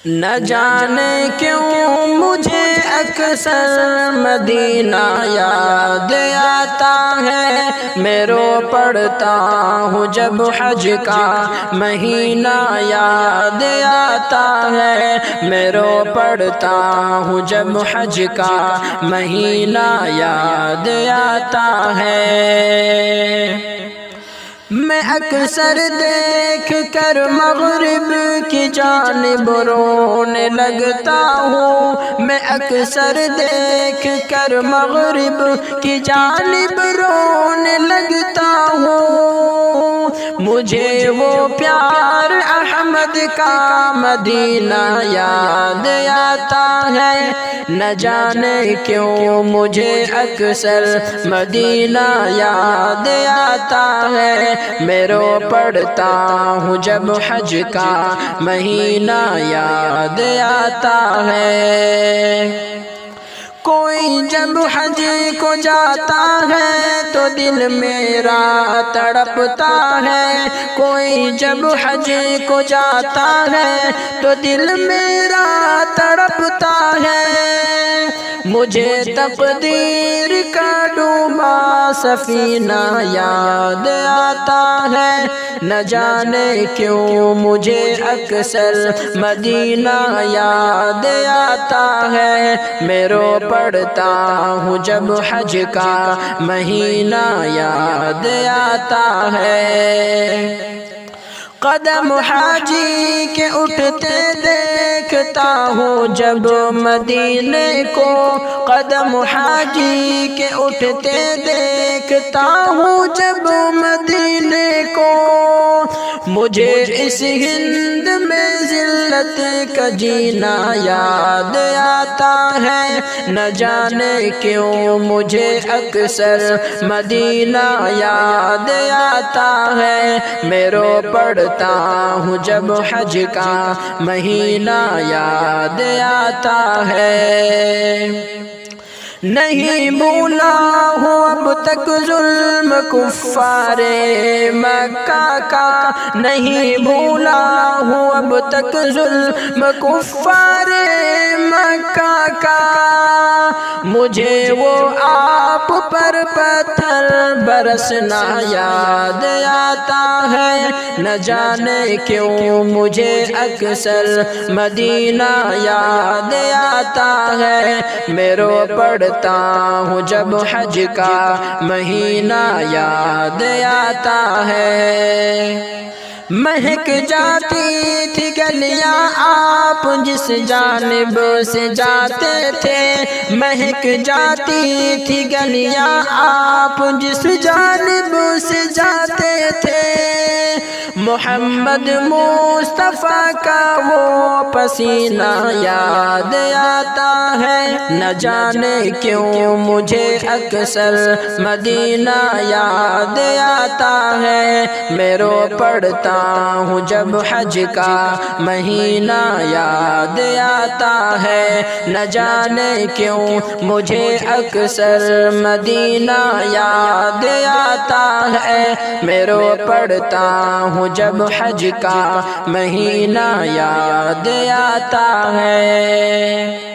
نہ جانے کیوں مجھے اکثر مدینہ یاد آتا ہے، میں رو پڑتا ہوں جب حج کا مہینہ یاد آتا ہے، میں رو پڑتا ہوں جب حج کا مہینہ یاد آتا ہے۔ میں اکثر دیکھ کر مغرب کی جانب رونے لگتا ہوں، میں اکثر دیکھ کر مغرب کی جانب رونے لگتا ہوں، مجھے وہ پیار احمد کا مدینہ یاد آتا ہے، نہ جانے کیوں مجھے اکثر مدینہ یاد آتا ہے، میں رو پڑتا ہوں جب حج کا مہینہ یاد آتا ہے۔ کوئی جب حج کو جاتا ہے تو دل میرا تڑپتا ہے، کوئی جب حج کو جاتا ہے تو دل میرا تڑپتا ہے، مجھے تقدیر کا ڈوبا سفینہ یاد آتا ہے، نہ جانے کیوں مجھے اکثر مدینہ یاد آتا ہے، میں رو پڑتا ہوں جب حج کا مہینہ یاد آتا ہے۔ قدم حاجی کے اٹھتے دیکھتا ہوں جب مدینے کو، قدم حاجی کے اٹھتے دیکھتا ہوں جب مدینے کو، مجھے اس ہند میں ذلت کا جینا یاد آتا ہے، نہ جانے کیوں مجھے اکثر مدینہ یاد آتا ہے، میں رو پڑتا ہوں جب حج کا مہینہ یاد آتا ہے۔ نہیں بھولا ہوں اب تک ظلم کفار مکہ کا، نہیں بھولا ہوں اب تک ظلم کفار مکہ کا، مجھے وہ آپ پر پتھر برسنا یاد آتا ہے، نہ جانے کیوں مجھے اکثر مدینہ یاد آتا ہے، میں رو پڑتا ہوں جب حج کا مہینہ یاد آتا ہے۔ مہک جاتی تھی گلیاں آپ جس جانب سے جاتے تھے، مہک جاتی تھی گلیاں آپ جس جانب سے جاتے تھے، محمد مصطفیٰ کا وہ پسینہ یاد آتا ہے، نہ جانے کیوں مجھے اکثر مدینہ یاد آتا ہے، میں رو پڑتا ہوں جب حج کا مہینہ یاد آتا ہے، نہ جانے کیوں مجھے اکثر مدینہ یاد آتا ہے، میں رو پڑتا ہوں جب حج کا مہینہ یاد آتا ہے۔